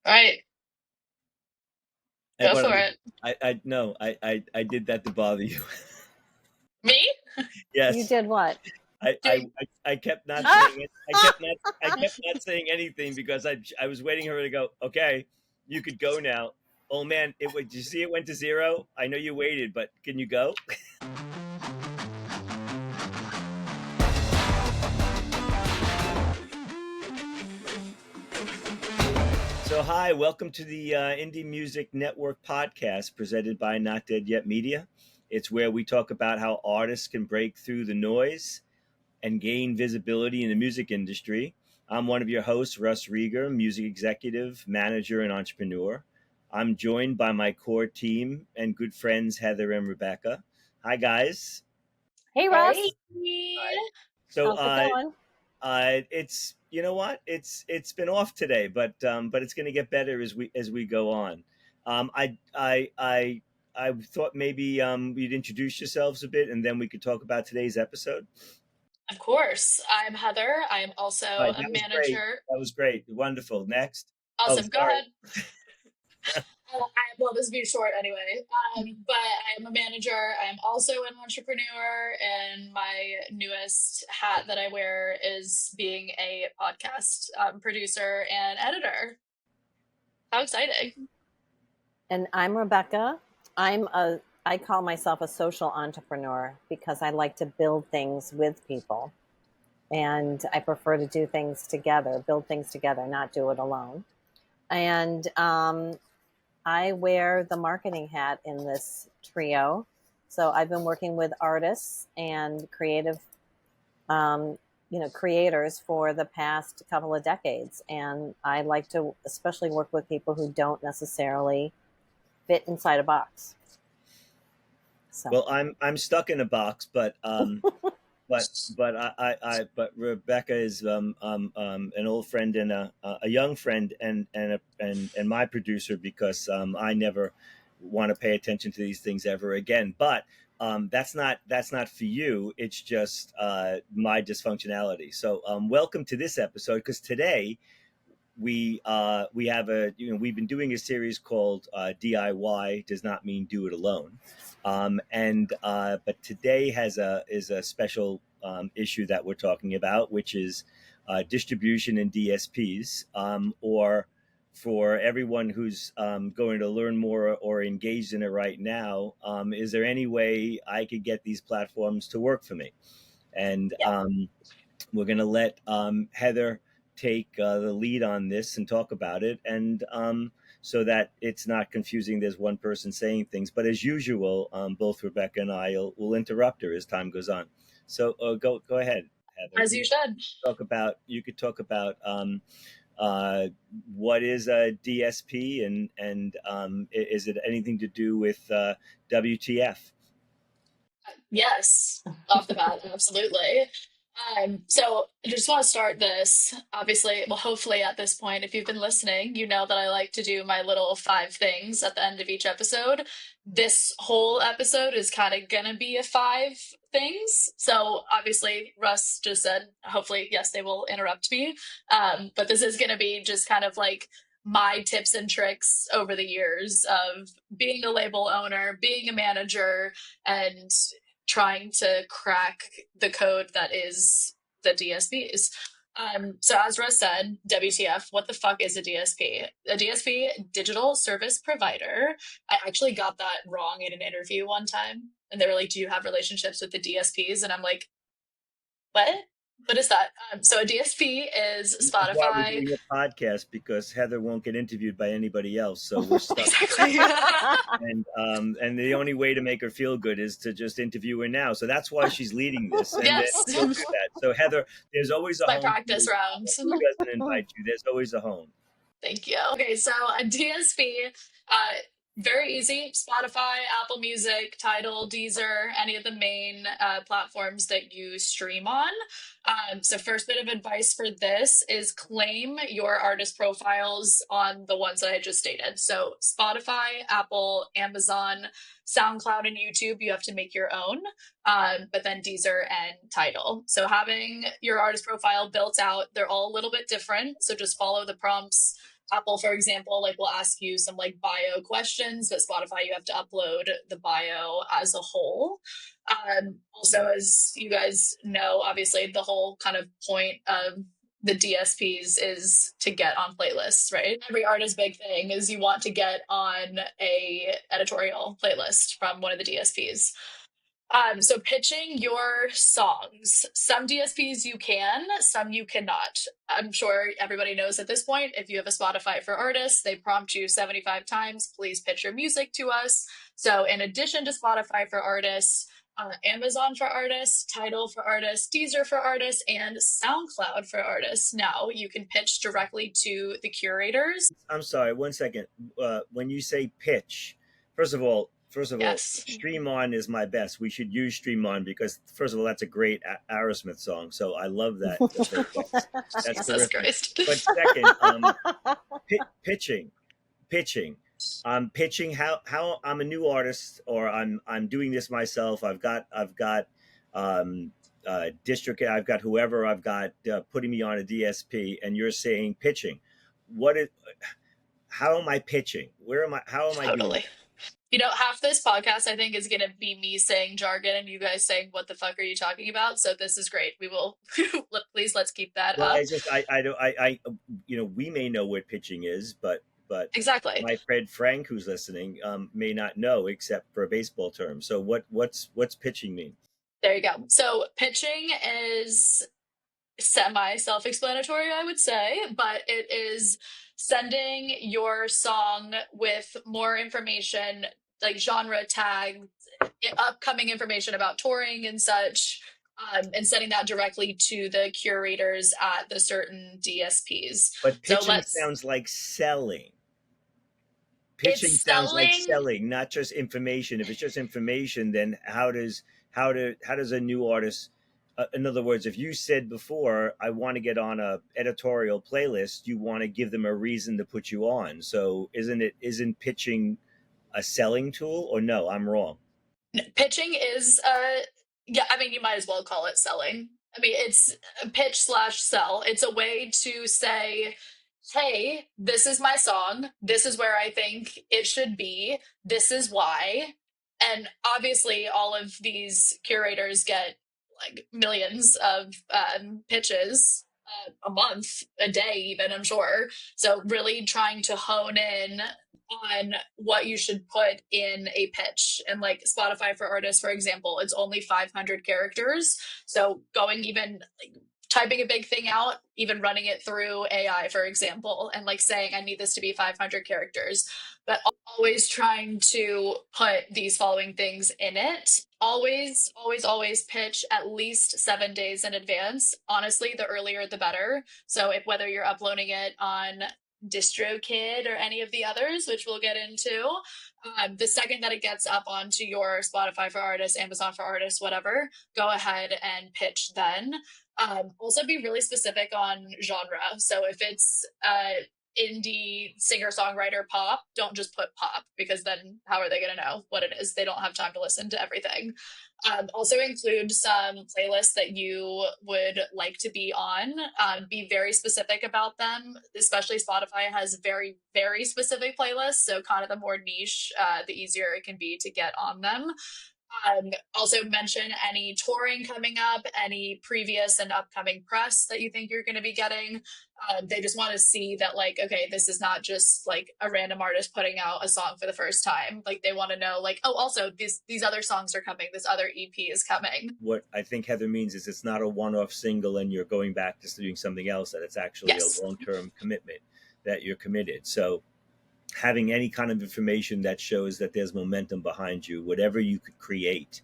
Right. I Go for wanted it. I did that to bother you. Me? Yes. You did what? I kept not saying it. I kept not saying anything because I was waiting for her to go, okay, you could go now. Oh man, did you see it went to 0? I know you waited, but can you go? So hi, welcome to the Indie Music Network podcast presented by Not Dead Yet Media. It's where we talk about how artists can break through the noise and gain visibility in the music industry. I'm one of your hosts, Russ Rieger, music executive, manager, and entrepreneur. I'm joined by my core team and good friends, Heather and Rebecca. Hi, guys. Hey, Russ. Hey. Hi. So, How's it going? it's you know what it's been off today, but it's going to get better as we go on. I thought maybe you'd introduce yourselves a bit, and then we could talk about today's episode. Of course. I'm Heather. I am also All right, a that was great. manager. That was great. Wonderful. Next. Oh, Awesome. Go sorry. ahead. Well, this will be short anyway. But I am a manager. I am also an entrepreneur, and my newest hat that I wear is being a podcast producer and editor. How exciting! And I'm Rebecca. I call myself a social entrepreneur because I like to build things with people. And I prefer to do things together, build things together, not do it alone. And I wear the marketing hat in this trio. So I've been working with artists and creative creators for the past couple of decades. And I like to especially work with people who don't necessarily fit inside a box. So. Well, I'm stuck in a box, but but Rebecca is an old friend and a young friend and my producer, because I never want to pay attention to these things ever again. But that's not for you. It's just my dysfunctionality. So welcome to this episode, because today we have we've been doing a series called DIY does not mean do it alone, and but today is a special issue that we're talking about, which is distribution and DSPs, or for everyone who's going to learn more or engaged in it right now, is there any way I could get these platforms to work for me? And we're going to let Heather take the lead on this and talk about it, and so that it's not confusing. There's one person saying things, but as usual, both Rebecca and I will interrupt her as time goes on. So go ahead, Heather. As you should. You could talk about what is a DSP, and is it anything to do with WTF? Yes, off the bat, absolutely. So I just want to start this. Obviously, well, hopefully at this point, if you've been listening, you know that I like to do my little 5 things at the end of each episode. This whole episode is kind of gonna be a 5 things. So obviously, Russ just said, hopefully, yes, they will interrupt me. But this is gonna be just kind of like my tips and tricks over the years of being a label owner, being a manager, and trying to crack the code that is the DSPs. So as Russ said, WTF, what the fuck is a DSP? A DSP, digital service provider. I actually got that wrong in an interview one time. And they were like, do you have relationships with the DSPs? And I'm like, what? What is that? So a DSP is That's why we're Spotify. doing a podcast, because Heather won't get interviewed by anybody else, so we're stuck. Exactly. And the only way to make her feel good is to just interview her now. So that's why she's leading this. And Yes. then we'll do that. So Heather, there's always a My home. practice round. Who doesn't invite you? There's always a home. Thank you. Okay, so a DSP, very easy. Spotify, Apple Music, Tidal, Deezer, any of the main platforms that you stream on. So first bit of advice for this is claim your artist profiles on the ones that I just stated. So Spotify, Apple, Amazon, SoundCloud, and YouTube, you have to make your own, but then Deezer and Tidal. So having your artist profile built out, they're all a little bit different. So just follow the prompts Apple, for example, like will ask you some like bio questions, but Spotify, you have to upload the bio as a whole. Also, as you guys know, obviously the whole kind of point of the DSPs is to get on playlists, right? Every artist's big thing is you want to get on a editorial playlist from one of the DSPs. So pitching your songs. Some DSPs you can, some you cannot. I'm sure everybody knows at this point, if you have a Spotify for artists, they prompt you 75 times, please pitch your music to us. So in addition to Spotify for artists, Amazon for artists, Tidal for artists, Deezer for artists, and SoundCloud for artists. Now you can pitch directly to the curators. I'm sorry, 1 second. When you say pitch, first of all, Yes. Stream On is my best. We should use Stream On because, first of all, that's a great Aerosmith song. So I love that. That's Jesus terrific. Christ. But second, pitching. Pitching how I'm a new artist, or I'm doing this myself. I've got district. I've got whoever I've got putting me on a DSP, and you're saying pitching. How am I pitching? How am I doing? You know, half this podcast, I think, is going to be me saying jargon and you guys saying, what the fuck are you talking about? So this is great. We will, please, let's keep that up. We may know what pitching is, but exactly, my friend Frank, who's listening, may not know except for a baseball term. So what's pitching mean? There you go. So pitching is semi-self-explanatory, I would say, but it is sending your song with more information, like genre tags, upcoming information about touring and such, and sending that directly to the curators at the certain DSPs. But pitching sounds like selling. Pitching sounds like selling, not just information. If it's just information, then how does a new artist? In other words, if you said before, I want to get on a editorial playlist, you want to give them a reason to put you on. So isn't pitching a selling tool, or no, I'm wrong? Pitching is, yeah, I mean, you might as well call it selling. I mean, it's pitch/sell. It's a way to say, hey, this is my song. This is where I think it should be. This is why. And obviously all of these curators get like millions of pitches a month, a day even, I'm sure. So really trying to hone in on what you should put in a pitch. And like Spotify for artists, for example, it's only 500 characters. So going even like typing a big thing out, even running it through AI, for example, and like saying, I need this to be 500 characters, but always trying to put these following things in it. Always, always, always pitch at least 7 days in advance. Honestly, the earlier, the better. So whether you're uploading it on DistroKid or any of the others, which we'll get into, the second that it gets up onto your Spotify for artists, Amazon for artists, whatever, go ahead and pitch then. Also be really specific on genre. So if it's indie singer-songwriter pop, don't just put pop, because then how are they going to know what it is? They don't have time to listen to everything. Also include some playlists that you would like to be on. Be very specific about them, especially Spotify has very, very specific playlists. So kind of the more niche, the easier it can be to get on them. Also mention any touring coming up, any previous and upcoming press that you think you're going to be getting. They just want to see that, like, okay, this is not just like a random artist putting out a song for the first time. Like they want to know, like, oh, also these other songs are coming. This other EP is coming. What I think Heather means is it's not a one-off single and you're going back to doing something else. That it's actually a long-term commitment, that you're committed. So having any kind of information that shows that there's momentum behind you, whatever you could create,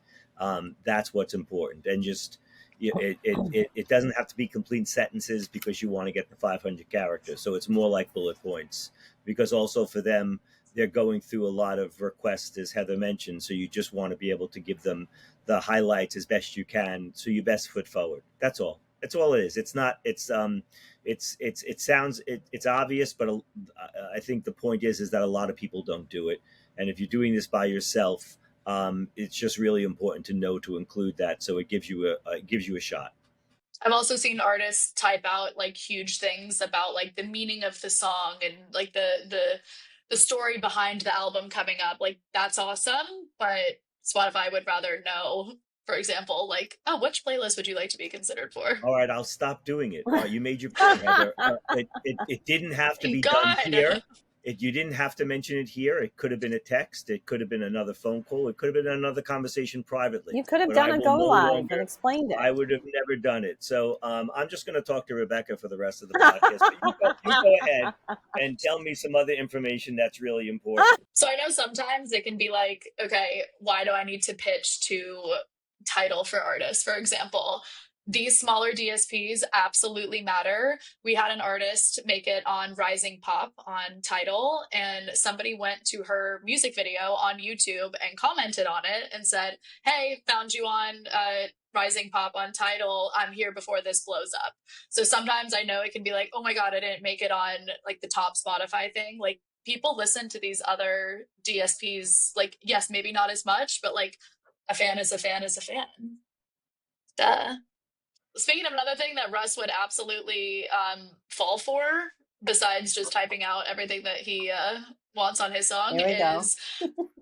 that's what's important. And just it doesn't have to be complete sentences because you want to get the 500 characters. So it's more like bullet points, because also for them, they're going through a lot of requests, as Heather mentioned. So you just want to be able to give them the highlights as best you can. So your best foot forward. That's all. That's all it is. It's not. It sounds it's obvious, but I think the point is that a lot of people don't do it. And if you're doing this by yourself, it's just really important to know to include that, so it gives you a shot. I've also seen artists type out like huge things about like the meaning of the song and like the story behind the album coming up. Like that's awesome, but Spotify would rather know, for example, like, oh, which playlist would you like to be considered for? All right, I'll stop doing it. You made your point, Heather. It didn't have to Thank be done God. here. You didn't have to mention it here. It could have been a text. It could have been another phone call. It could have been another conversation privately. You could have But done I a will go no live and longer. explained I it. would have never done it. So I'm just going to talk to Rebecca for the rest of the podcast. But you go ahead and tell me some other information that's really important. So I know sometimes it can be like, okay, why do I need to pitch to title for artists, for example? These smaller DSPs absolutely matter. We had an artist make it on Rising Pop on Tidal, and somebody went to her music video on YouTube and commented on it and said, hey, found you on Rising Pop on Tidal. I'm here before this blows up. So sometimes I know it can be like, oh my God, I didn't make it on like the top Spotify thing. Like people listen to these other DSPs, like, yes, maybe not as much, but like a fan is a fan is a fan. Duh. Speaking of another thing that Russ would absolutely fall for, besides just typing out everything that he wants on his song, Here we go. is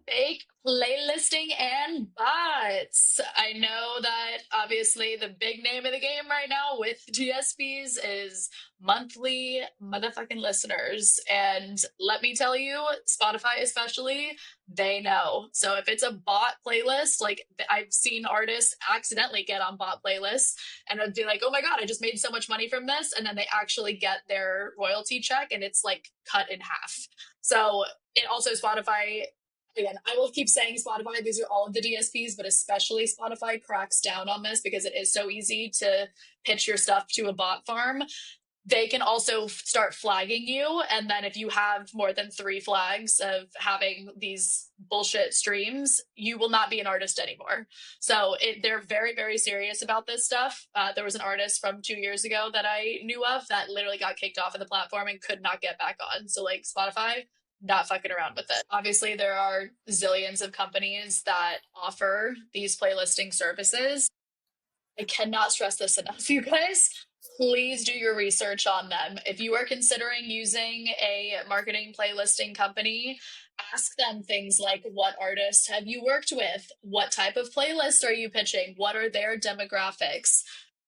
fake playlisting and bots. I know that obviously the big name of the game right now with DSPs is monthly motherfucking listeners. And let me tell you, Spotify especially, they know. So if it's a bot playlist, like I've seen artists accidentally get on bot playlists and I'd be like, oh my God, I just made so much money from this. And then they actually get their royalty check and it's like cut in half. So it also Spotify, again, I will keep saying Spotify, these are all of the DSPs, but especially Spotify cracks down on this because it is so easy to pitch your stuff to a bot farm. They can also start flagging you. And then if you have more than 3 flags of having these bullshit streams, you will not be an artist anymore. So they're very, very serious about this stuff. There was an artist from 2 years ago that I knew of that literally got kicked off of the platform and could not get back on. So like Spotify, not fucking around with it. Obviously, there are zillions of companies that offer these playlisting services. I cannot stress this enough, you guys. Please do your research on them. If you are considering using a marketing playlisting company, ask them things like what artists have you worked with? What type of playlist are you pitching? What are their demographics?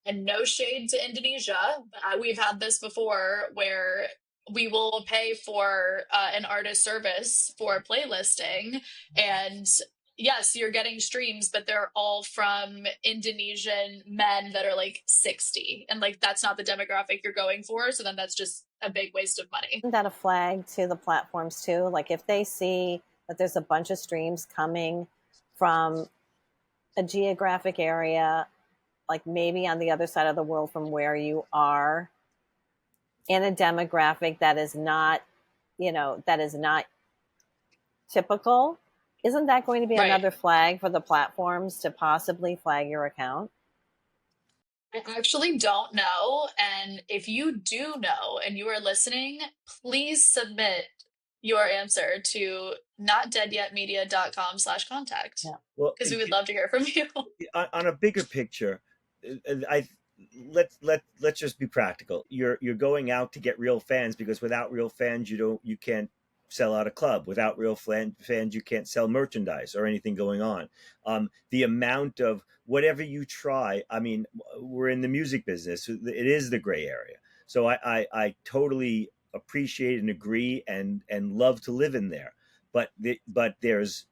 And no shade to Indonesia, but we've had this before where we will pay for an artist service for playlisting, and yes, you're getting streams, but they're all from Indonesian men that are like 60. And like, that's not the demographic you're going for. So then that's just a big waste of money. Isn't that a flag to the platforms too? Like if they see that there's a bunch of streams coming from a geographic area, like maybe on the other side of the world from where you are, in a demographic that is not, that is not typical, isn't that going to be another flag for the platforms to possibly flag your account? I actually don't know. And if you do know and you are listening, please submit your answer to notdeadyetmedia.com/contact. Yeah. Well, because we would love to hear from you. On a bigger picture, let's just be practical. You're going out to get real fans, because without real fans, you can't sell out a club. Without real fans, you can't sell merchandise or anything going on. The amount of whatever you try, I mean, we're in the music business. It is the gray area. So I totally appreciate and agree and love to live in there. But there's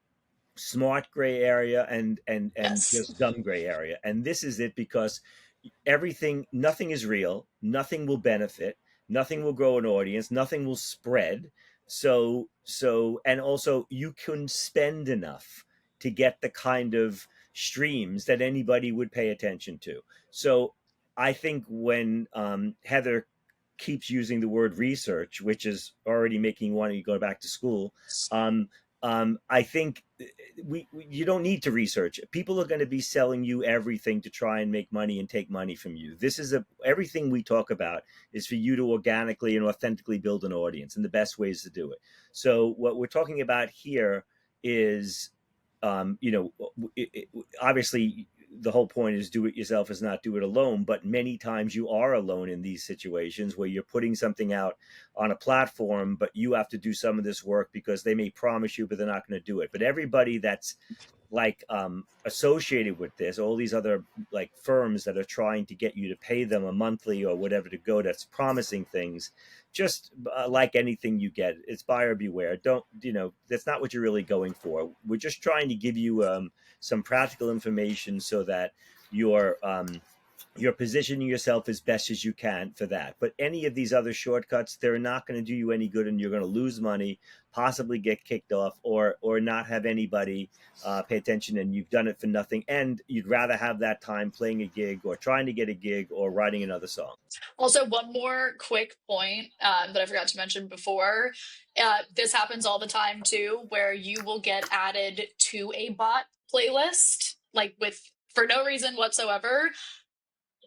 smart gray area and Yes. just dumb gray area. And this is it, because nothing is real, nothing will benefit, nothing will grow an audience, nothing will spread. So and also you can spend enough to get the kind of streams that anybody would pay attention to. So I think when Heather keeps using the word research, which is already making you want to go back to school, I think you don't need to research it. People are going to be selling you everything to try and make money and take money from you. Everything we talk about is for you to organically and authentically build an audience, and the best ways to do it. So what we're talking about here is, obviously the whole point is do it yourself is not do it alone. But many times you are alone in these situations where you're putting something out on a platform, but you have to do some of this work because they may promise you, but they're not going to do it. But everybody that's like associated with this, all these other like firms that are trying to get you to pay them a monthly or whatever to go, that's promising things, just like anything you get, it's buyer beware. Don't, that's not what you're really going for. We're just trying to give you some practical information so that you're positioning yourself as best as you can for that. But any of these other shortcuts, they're not going to do you any good, and you're going to lose money, possibly get kicked off, or not have anybody pay attention, and you've done it for nothing. And you'd rather have that time playing a gig or trying to get a gig or writing another song. Also, one more quick point that I forgot to mention before. This happens all the time too, where you will get added to a bot playlist, like for no reason whatsoever.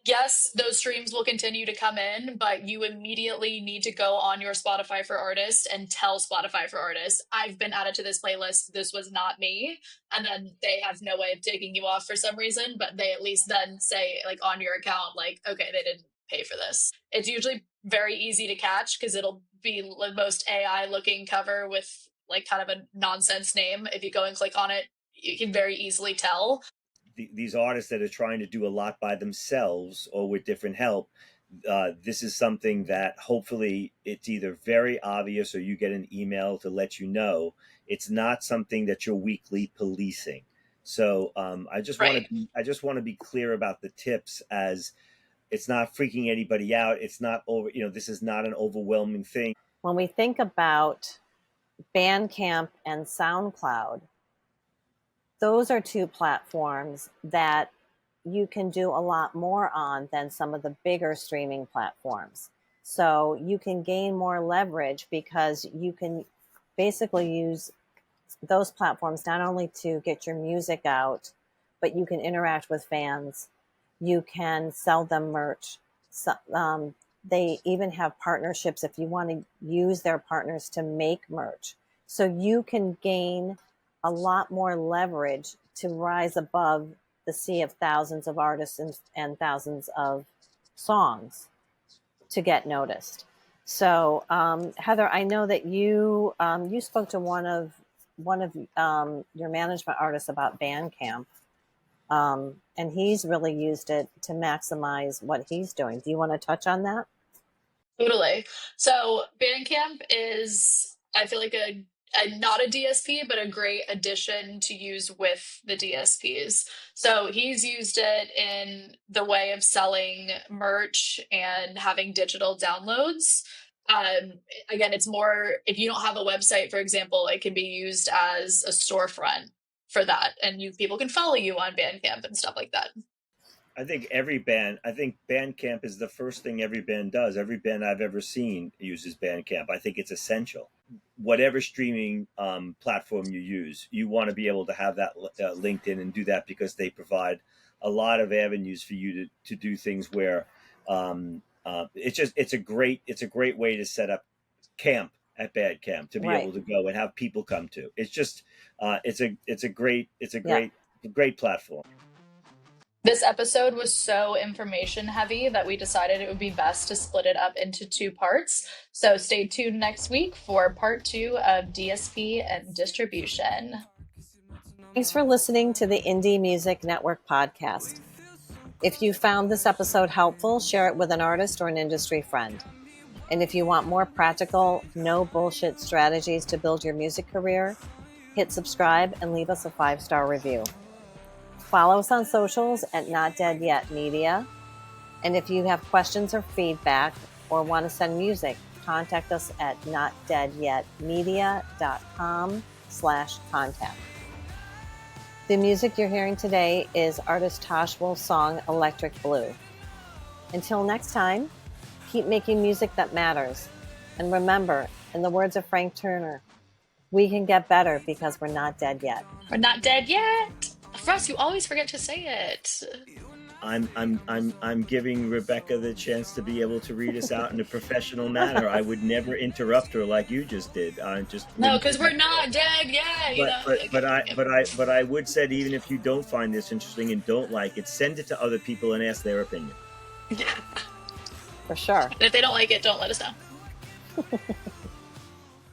Yes, those streams will continue to come in, but you immediately need to go on your Spotify for Artists and tell Spotify for Artists, I've been added to this playlist. This was not me. And then they have no way of taking you off for some reason, but they at least then say, like, on your account, like, okay, they didn't pay for this. It's usually very easy to catch because it'll be the most AI looking cover with like kind of a nonsense name. If you go and click on it, you can very easily tell. These artists that are trying to do a lot by themselves or with different help, this is something that hopefully it's either very obvious or you get an email to let you know. It's not something that you're weekly policing. So I just want to be clear about the tips, as it's not freaking anybody out. It's not this is not an overwhelming thing. When we think about Bandcamp and SoundCloud, those are two platforms that you can do a lot more on than some of the bigger streaming platforms. So you can gain more leverage because you can basically use those platforms not only to get your music out, but you can interact with fans. You can sell them merch. So, they even have partnerships if you want to use their partners to make merch. So you can gain a lot more leverage to rise above the sea of thousands of artists and thousands of songs to get noticed. So, Heather, I know that you spoke to one of your management artists about Bandcamp, and he's really used it to maximize what he's doing. Do you want to touch on that? Totally. So Bandcamp is, I feel like not a DSP, but a great addition to use with the DSPs. So he's used it in the way of selling merch and having digital downloads. Again, it's more, if you don't have a website, for example, it can be used as a storefront for that. And people can follow you on Bandcamp and stuff like that. I think Bandcamp is the first thing every band does. Every band I've ever seen uses Bandcamp. I think it's essential. Whatever streaming platform you use, you want to be able to have that linked in and do that, because they provide a lot of avenues for you to do things where it's a great way to set up camp at Bandcamp, to be able to go and have people come to. It's just it's a great platform. This episode was so information heavy that we decided it would be best to split it up into 2 parts. So stay tuned next week for part 2 of DSP and distribution. Thanks for listening to the Indie Music Network podcast. If you found this episode helpful, share it with an artist or an industry friend. And if you want more practical, no bullshit strategies to build your music career, hit subscribe and leave us a 5-star review. Follow us on socials at Not Dead Yet Media. And if you have questions or feedback or want to send music, contact us at notdeadyetmedia.com/contact. The music you're hearing today is artist Toshwell's song Electric Blue. Until next time, keep making music that matters. And remember, in the words of Frank Turner, we can get better because we're not dead yet. We're not dead yet. Russ, you always forget to say it. I'm giving Rebecca the chance to be able to read us out in a professional manner. I would never interrupt her like you just did. I just No, wouldn't do because we're that. not dead. Yeah, you know. But I would say, even if you don't find this interesting and don't like it, send it to other people and ask their opinion. Yeah. For sure. And if they don't like it, don't let us know.